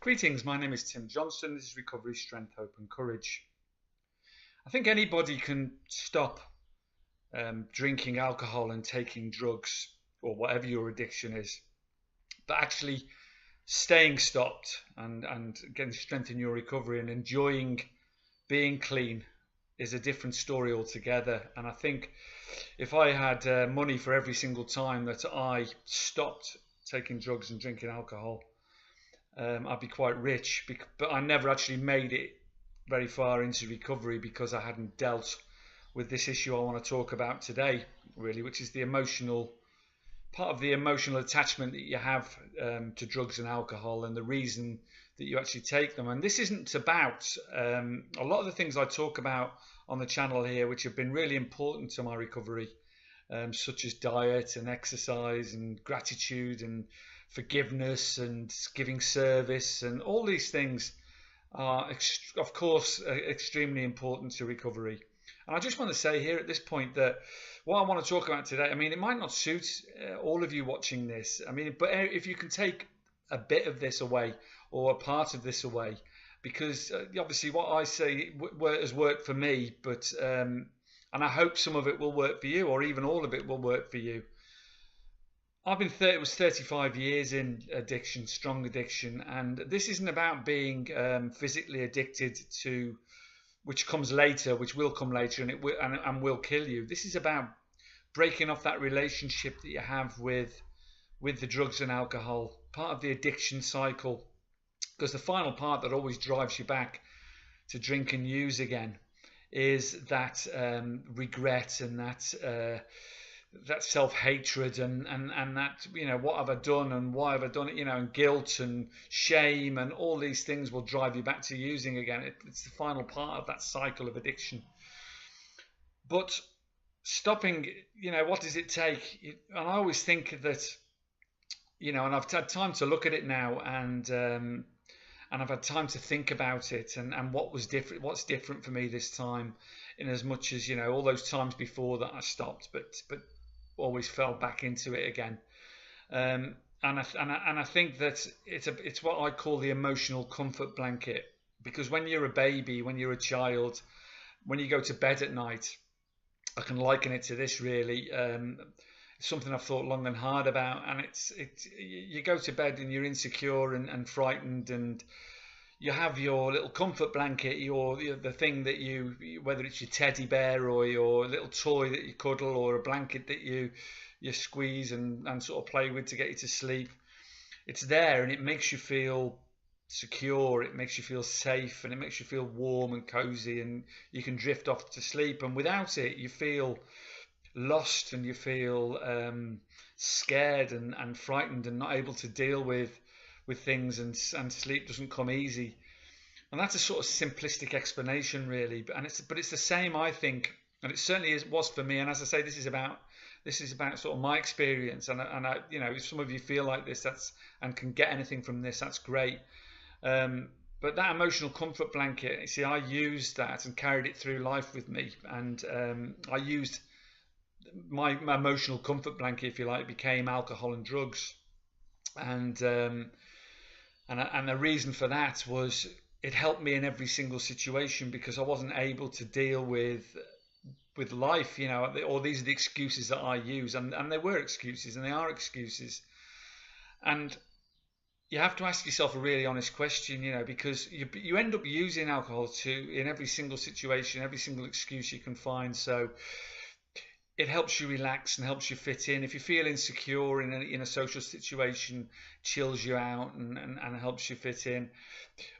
Greetings, my name is Tim Johnson. This is Recovery, Strength, Hope and Courage. I think anybody can stop drinking alcohol and taking drugs or whatever your addiction is, but actually staying stopped and getting strength in your recovery and enjoying being clean is a different story altogether. And I think if I had money for every single time that I stopped taking drugs and drinking alcohol, I'd be quite rich, but I never actually made it very far into recovery because I hadn't dealt with this issue I want to talk about today, really, which is the emotional part of the emotional attachment that you have to drugs and alcohol and the reason that you actually take them. And this isn't about a lot of the things I talk about on the channel here, which have been really important to my recovery, such as diet and exercise and gratitude and forgiveness and giving service, and all these things are of course extremely important to recovery. And I just want to say here at this point that what I want to talk about today, I mean, it might not suit all of you watching this, I mean, but if you can take a bit of this away or a part of this away, because obviously what I say has worked for me, but and I hope some of it will work for you, or even all of it will work for you. I've been it was 35 years in addiction, strong addiction, and this isn't about being physically addicted to, which comes later, which will come later, and and will kill you. This is about breaking off that relationship that you have with the drugs and alcohol, part of the addiction cycle, because the final part that always drives you back to drink and use again is that regret and that self-hatred and that, you know, what have I done and why have I done it, you know, and guilt and shame and all these things will drive you back to using again. It's the final part of that cycle of addiction. But stopping, you know, what does it take? And I always think that, you know, and I've had time to look at it now, and I've had time to think about it and what's different for me this time, in as much as, you know, all those times before that I stopped, but always fell back into it again. And I think that it's what I call the emotional comfort blanket, because when you're a baby, when you're a child, when you go to bed at night, I can liken it to this really. It's something I've thought long and hard about, and you go to bed and you're insecure and frightened, and you have your little comfort blanket, the thing that whether it's your teddy bear or your little toy that you cuddle, or a blanket that you squeeze and sort of play with to get you to sleep. It's there and it makes you feel secure, it makes you feel safe, and it makes you feel warm and cozy, and you can drift off to sleep. And without it, you feel lost, and you feel scared and frightened and not able to deal with things, and sleep doesn't come easy. And that's a sort of simplistic explanation really, but it's the same, I think, and it certainly was for me. And as I say, this is about sort of my experience, and I, you know, if some of you feel like this, and can get anything from this, that's great. But that emotional comfort blanket, you see, I used that and carried it through life with me, and I used my emotional comfort blanket, if you like, became alcohol and drugs. And the reason for that was it helped me in every single situation, because I wasn't able to deal with life, you know, or these are the excuses that I use, and they were excuses, and they are excuses. And you have to ask yourself a really honest question, you know, because you end up using alcohol in every single situation, every single excuse you can find. So it helps you relax and helps you fit in. If you feel insecure in a social situation, chills you out and helps you fit in.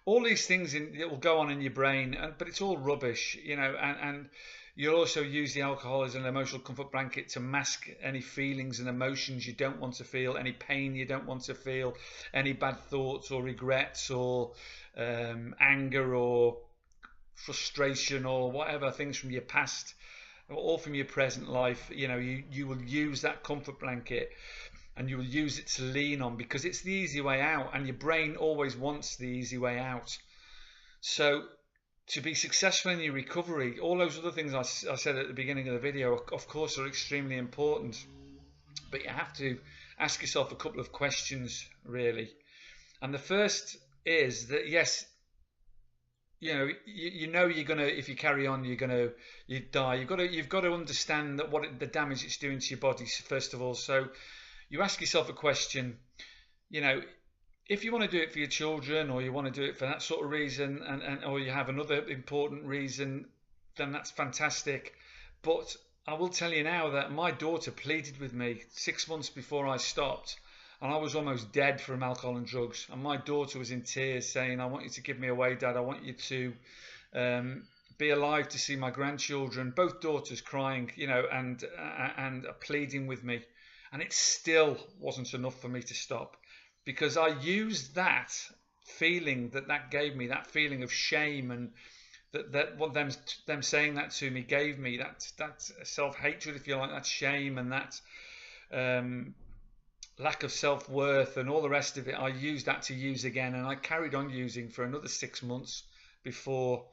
All these things that will go on in your brain, but it's all rubbish, you know. And you'll also use the alcohol as an emotional comfort blanket to mask any feelings and emotions you don't want to feel, any pain you don't want to feel, any bad thoughts or regrets or anger or frustration or whatever, things from your past or from your present life. You know, you will use that comfort blanket, and you will use it to lean on, because it's the easy way out, and your brain always wants the easy way out. So to be successful in your recovery, all those other things I said at the beginning of the video, of course, are extremely important, but you have to ask yourself a couple of questions really. And the first is that yes, you know you're gonna, if you carry on, you die. You've got to understand that the damage it's doing to your body first of all. So you ask yourself a question, you know, if you want to do it for your children, or you want to do it for that sort of reason, and or you have another important reason, then that's fantastic. But I will tell you now that my daughter pleaded with me 6 months before I stopped, and I was almost dead from alcohol and drugs. And my daughter was in tears saying, "I want you to give me away, Dad. I want you to be alive to see my grandchildren." Both daughters crying, and pleading with me. And it still wasn't enough for me to stop, because I used that feeling that gave me, that feeling of shame, and that what them saying that to me gave me, that self-hatred, if you like, that shame, and that um, lack of self-worth and all the rest of it. I used that to use again, and I carried on using for another 6 months before,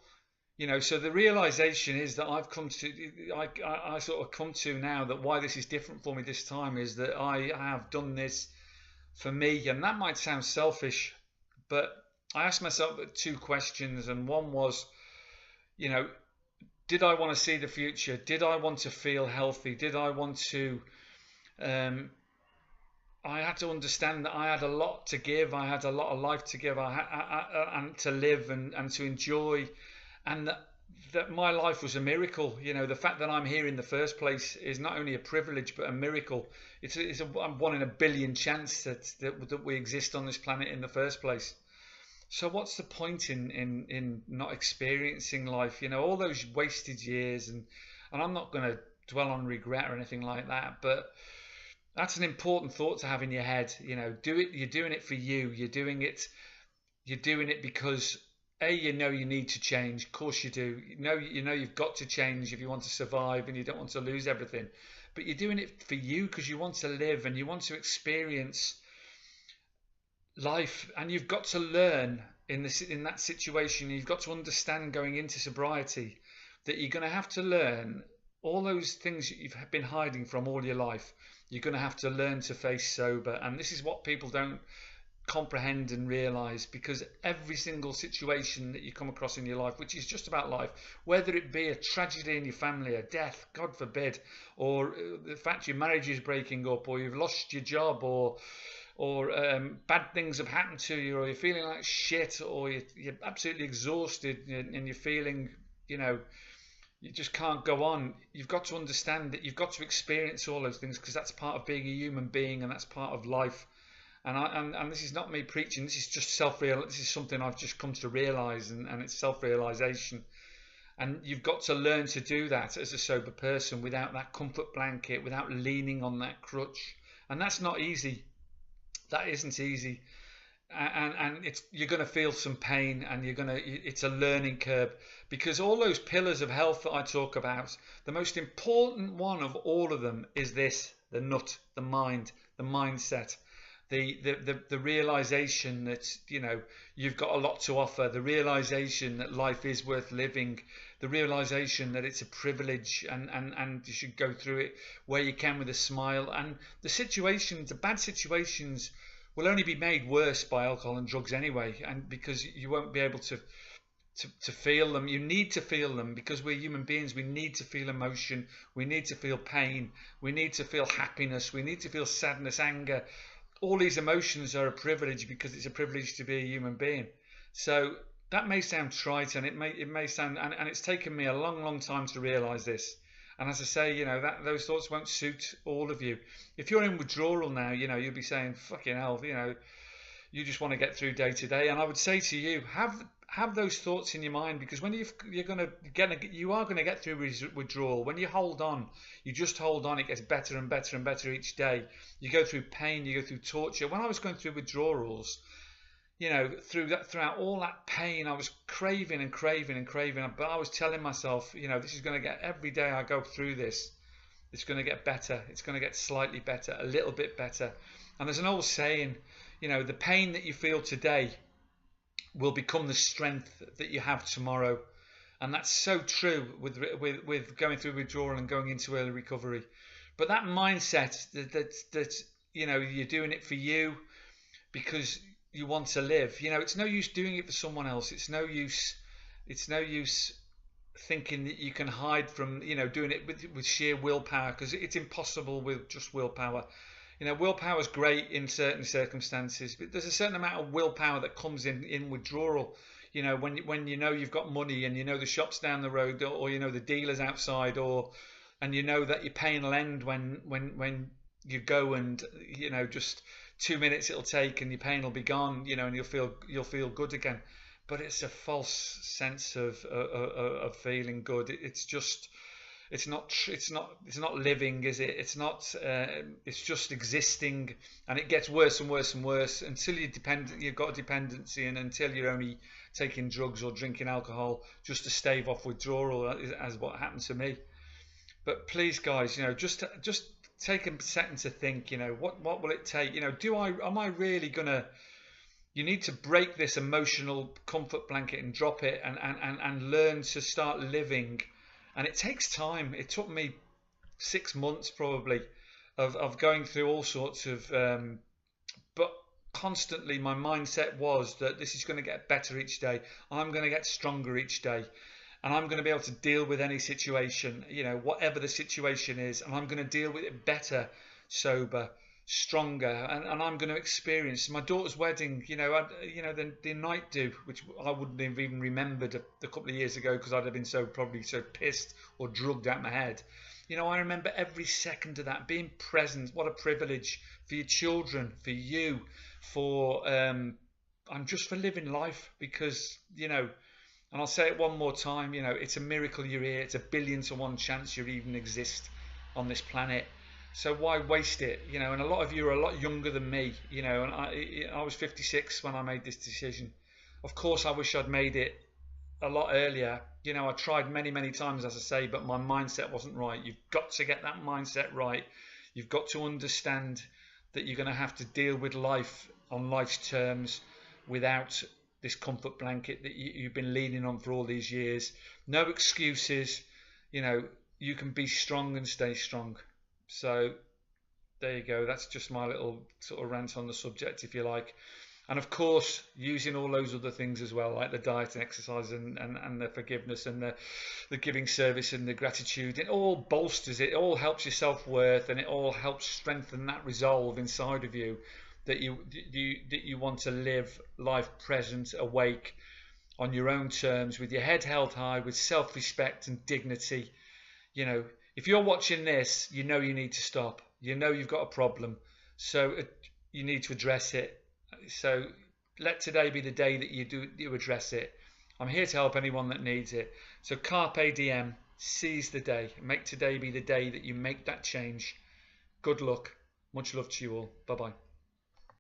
so the realization is that I've come to, I sort of come to now, that why this is different for me this time is that I have done this for me. And that might sound selfish, but I asked myself two questions, and one was, did I want to see the future? Did I want to feel healthy? Did I want to I had to understand that I had a lot to give. I had a lot of life to give, and to live, and to enjoy, and that my life was a miracle. The fact that I'm here in the first place is not only a privilege but a miracle. It's a 1 in a billion chance that we exist on this planet in the first place. So what's the point in not experiencing life? All those wasted years, and I'm not going to dwell on regret or anything like that, but that's an important thought to have in your head. Do it. You're doing it for you. You're doing it because you need to change. Of course you do. You've got to change if you want to survive and you don't want to lose everything. But you're doing it for you because you want to live and you want to experience life. And you've got to learn in that situation. You've got to understand going into sobriety that you're going to have to learn all those things that you've been hiding from all your life. You're going to have to learn to face sober. And this is what people don't comprehend and realize, because every single situation that you come across in your life, which is just about life, whether it be a tragedy in your family, a death, God forbid, or the fact your marriage is breaking up, or you've lost your job, or bad things have happened to you, or you're feeling like shit, or you're absolutely exhausted and you're feeling, you just can't go on. You've got to understand that you've got to experience all those things, because that's part of being a human being, and that's part of life. And this is not me preaching. This is just This is something I've just come to realize, and it's self-realization. And you've got to learn to do that as a sober person without that comfort blanket, without leaning on that crutch. And that's not easy. That isn't easy. And you're going to feel some pain, and it's a learning curve, because all those pillars of health that I talk about, the most important one of all of them is this: the nut, the mind, the mindset, the realization that you've got a lot to offer, the realization that life is worth living, the realization that it's a privilege, and you should go through it where you can with a smile. And the bad situations will only be made worse by alcohol and drugs anyway, and because you won't be able to feel them. You need to feel them, because we're human beings. We need to feel emotion, we need to feel pain, we need to feel happiness, we need to feel sadness, anger. All these emotions are a privilege, because it's a privilege to be a human being. So that may sound trite, and it may sound, and it's taken me a long time to realize this. And as I say, those thoughts won't suit all of you. If you're in withdrawal now, you'll be saying, fucking hell, you just want to get through day to day. And I would say to you, have those thoughts in your mind, because when you are going to get through withdrawal. When you hold on, you just hold on. It gets better and better and better each day. You go through pain, you go through torture. When I was going through withdrawals, throughout all that pain, I was craving and craving and craving. But I was telling myself, this is going to get, every day I go through this, it's going to get better. It's going to get slightly better, a little bit better. And there's an old saying, the pain that you feel today will become the strength that you have tomorrow. And that's so true with going through withdrawal and going into early recovery. But that mindset that you're doing it for you, because you want to live. You know, it's no use doing it for someone else. It's no use. It's no use thinking that you can hide from, you know, doing it with sheer willpower, because it's impossible with just willpower. You know, willpower is great in certain circumstances, but there's a certain amount of willpower that comes in withdrawal. You know, when you know you've got money, and you know the shops down the road, or you know the dealers outside, or and you know that your pain will end when you go, and you know, just 2 minutes it'll take and your pain will be gone, you know, and you'll feel good again. But it's a false sense of feeling good. It's just, it's not living, is it? It's not. It's just existing, and it gets worse and worse and worse until you've got a dependency, and until you're only taking drugs or drinking alcohol just to stave off withdrawal, as what happened to me. But please, guys, you know, just take a second to think. You know, what will it take? You know, am I really gonna? You need to break this emotional comfort blanket and drop it, and learn to start living. And it takes time. It took me 6 months probably of going through all sorts of, but constantly my mindset was that this is going to get better each day. I'm going to get stronger each day, and I'm going to be able to deal with any situation, you know, whatever the situation is, and I'm going to deal with it better, sober, stronger, and I'm going to experience my daughter's wedding. You know, the night do, which I wouldn't have even remembered a couple of years ago, because I'd have been probably so pissed or drugged out my head. You know, I remember every second of that, being present. What a privilege for your children, for you, for I'm just for living life, because, you know, and I'll say it one more time, you know, it's a miracle you're here. It's a 1,000,000,000 to 1 chance you even exist on this planet. So why waste it? You know, and a lot of you are a lot younger than me, you know, and I was 56 when I made this decision. Of course, I wish I'd made it a lot earlier. You know, I tried many, many times, as I say, but my mindset wasn't right. You've got to get that mindset right. You've got to understand that you're going to have to deal with life on life's terms without this comfort blanket that you've been leaning on for all these years. No excuses. You know, you can be strong and stay strong. So there you go. That's just my little sort of rant on the subject, if you like. And of course, using all those other things as well, like the diet and exercise, and the forgiveness, and the giving service, and the gratitude. It all bolsters it. It all helps your self-worth, and it all helps strengthen that resolve inside of you that you want to live life present, awake, on your own terms, with your head held high, with self-respect and dignity. You know, if you're watching this, you know you need to stop. You know you've got a problem, so you need to address it. So let today be the day that you address it. I'm here to help anyone that needs it. So Carpe Diem, seize the day. Make today be the day that you make that change. Good luck. Much love to you all. Bye bye.